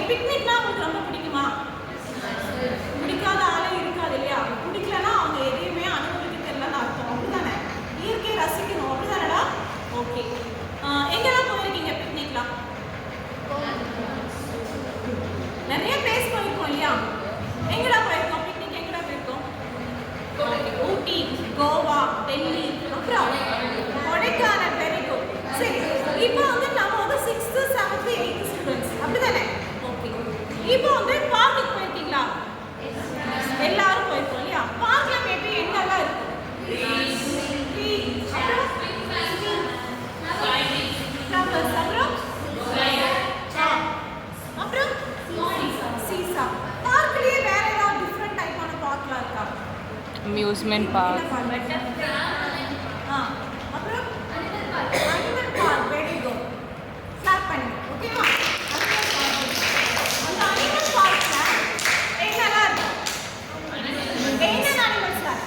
பிக்னிக்னா உங்களுக்கு ரொம்ப பிடிக்குமா? பிடிக்காத ஆளே இருக்காது இல்லையா? பிடிக்கலன்னா அவங்க எதையுமே அனுபவிக்க தெரியலன்னு அர்த்தம். அப்படிதானே? இயற்கையை ரசிக்கணும் அப்படிதானடா? ஓகே. எங்கெல்லாம் போயிருக்கீங்க பிக்னிக்லாம்? நிறைய பிளேஸ் போயிருக்கோம் இல்லையா? எங்கடா போயிருக்கோம் பிக்னிக்? எங்கடா போயிருக்கோம்? ஊட்டி, கோவா, டெல்லி, அப்புறம் கொடைக்கானல். Very good. சரி, இப்போ வந்து நம்ம வந்து 6th 7th 8th ஸ்டூடெண்ட்ஸ் அப்படிதானே? ஓகே. இப்போ வந்து பார்க்குக்கு போயிருக்கீங்களா? எல்லாரும் போயிருக்கோம் இல்லையா? பார்க்ல மேபி என்னெல்லாம் இருக்கும்? அப்புறம் சீசா. பார்க்லயே வேற ஏதாவது டிஃபரெண்ட் டைப்பான பார்க்லாம் இருக்கா? Amusement park. அப்புறம் animal park. Very good. Clap பண்ணுங்க. ஓகேவா? அந்த அனிமல் பார்க்ல என்னெல்லாம் இருக்கும்? என்னென்ன அனிமல்ஸ்லாம்?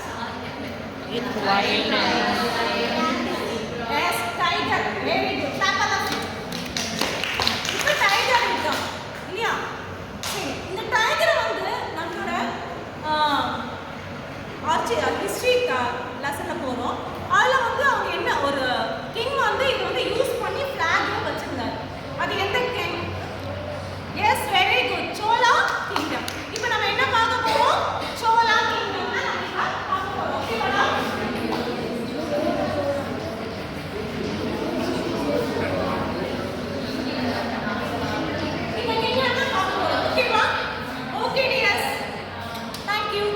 Yes, tiger. Very good. Clap பண்ணுங்க. இப்போ டைகர் இருக்கா இல்லையா? சரி, இந்த டைகரை வந்து நம்மளோட ஹிஸ்ட்ரி லெசனில் போகிறோம். அதில் வந்து அவங்க என்ன ஒரு கிங் வந்து இது வந்து யூஸ் பண்ணி ஃப்ளாக்ல வச்சிருந்தாரு. அது எந்த king? Yes, very good. Chola kingdom. இப்போ நம்ம என்ன பார்க்க போறோம்? சோலா கிங்டம் தான் நம்ம பார்க்க போறோம். ஓகேவா? இந்த கிங்டம் தான் பார்க்க போறோம். ஓகேவா? Okay tears. Thank you.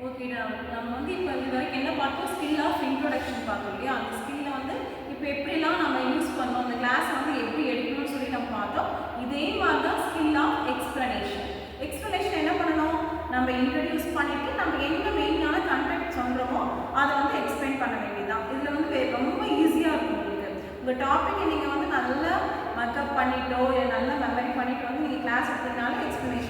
ஓகேடா, நம்ம வந்து இப்போ இது வரைக்கும் என்ன பார்த்தோம்? ஸ்கில் ஆஃப் இன்ட்ரோடக்ஷன் பார்த்தோம் இல்லையா? அந்த ஸ்கில்லை வந்து இப்போ எப்படிலாம் நம்ம யூஸ் பண்ணோம், அந்த கிளாஸ் வந்து எப்படி எடுக்கணும்னு சொல்லி நம்ம பார்த்தோம். இதே மாதிரி தான் ஸ்கில் ஆஃப் எக்ஸ்பிளனேஷன். எக்ஸ்பிளனேஷன் என்ன பண்ணணும்? நம்ம இன்ட்ரடியூஸ் பண்ணிட்டு நம்ம என்ன மெயினான கண்டெக்ட் சொல்கிறோமோ அதை வந்து எக்ஸ்பிளைன் பண்ண வேண்டியதுதான். இதில் வந்து ரொம்ப ஈஸியாக இருக்கும் உங்களுக்கு. உங்கள் டாப்பிக்கை நீங்கள் வந்து நல்லா மக்கப் பண்ணிட்டோ இல்லை நல்லா மெமரி பண்ணிட்டு வந்து நீங்கள் கிளாஸ் எடுத்ததுனால எக்ஸ்பிளனேஷன்